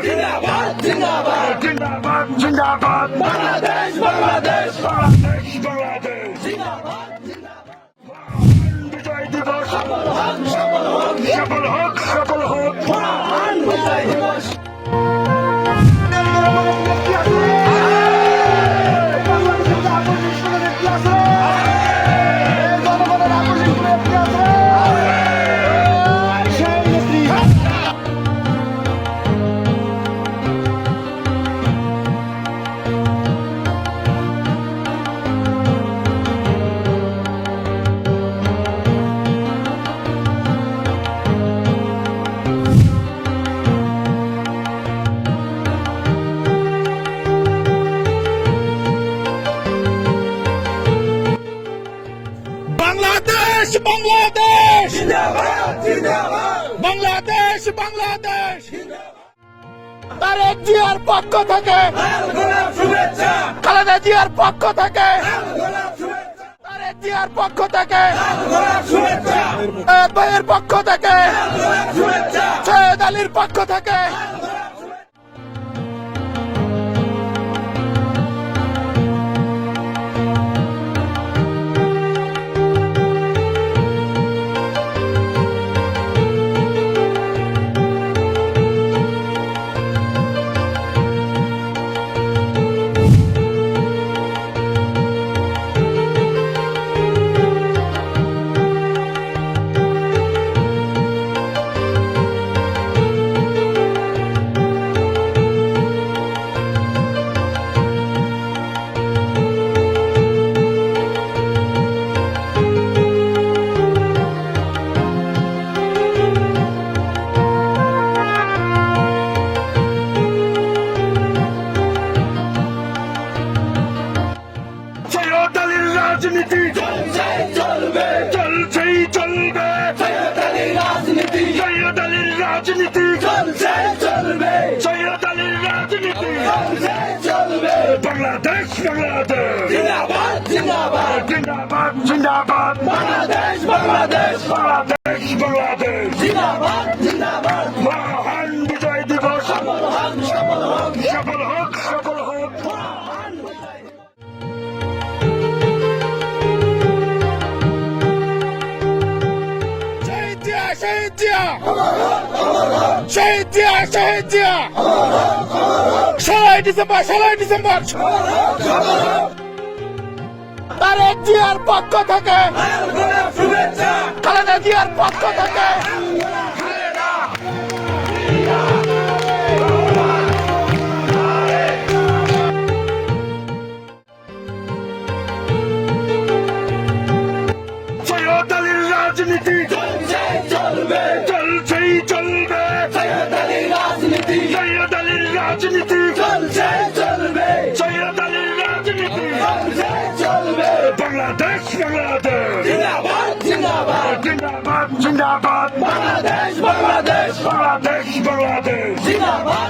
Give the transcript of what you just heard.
জিন্দাবাদ জিন্দাবাদ জিন্দাবাদ জিন্দাবাদ বাংলাদেশ বাংলাদেশ বাংলাদেশ বাংলাদেশ জিন্দাবাদ জিন্দাবাদ বিজয় দিবস সফল হোক সফল হোক সফল হোক সফল হোক মহান বিজয় দিবস বাংলাদেশ বাংলাদেশ জিন্দাবাদ জিন্দাবাদ বাংলাদেশ বাংলাদেশ তারেক জিয়ার পক্ষ থেকে লাল গোলাপ শুভেচ্ছা খালেদা জিয়ার পক্ষ থেকে লাল গোলাপ শুভেচ্ছা তারেক জিয়ার পক্ষ থেকে লাল গোলাপ শুভেচ্ছা ভাইয়ের পক্ষ থেকে লাল গোলাপ শুভেচ্ছা সৈয়দ আলীর পক্ষ থেকে সৈয়দ আলীর রাজনীতি চলবে চলছেই চলবে সৈয়দ আলীর রাজনীতি সৈয়দ আলীর রাজনীতি চলছে চলবে সৈয়দ আলীর রাজনীতি চলছে চলবে বাংলাদেশ বাংলাদেশ জিন্দাবাদ জিন্দাবাদ জিন্দাবাদ জিন্দাবাদ বাংলাদেশ বাংলাদেশ বাংলাদেশ বাংলাদেশ জিন্দাবাদ জিন্দাবাদ মহান বিজয় দিবস সফল হোক সফল হোক সফল হোক সফল হোক মহান বিজয় দিবস। শহীদ জিয়া শহীদ জিয়া শহীদ জিয়া শহীদ জিয়া 16ই ডিসেম্বর তারেক জিয়ার পক্ষ থেকে লাল গোলাপ শুভেচ্ছা খালেদা জিয়ার পক্ষ থেকে সৈয়দ আলীর রাজনীতি চলছে চলবে চলছেই চলবে সৈয়দ আলীর রাজনীতি সৈয়দ আলীর রাজনীতি চলছে চলবে সৈয়দ আলীর রাজনীতি চলছে চলবে বাংলাদেশ বাংলাদেশ জিন্দাবাদ জিন্দাবাদ জিন্দাবাদ জিন্দাবাদ বাংলাদেশ বাংলাদেশ বাংলাদেশ বাংলাদেশ জিন্দাবাদ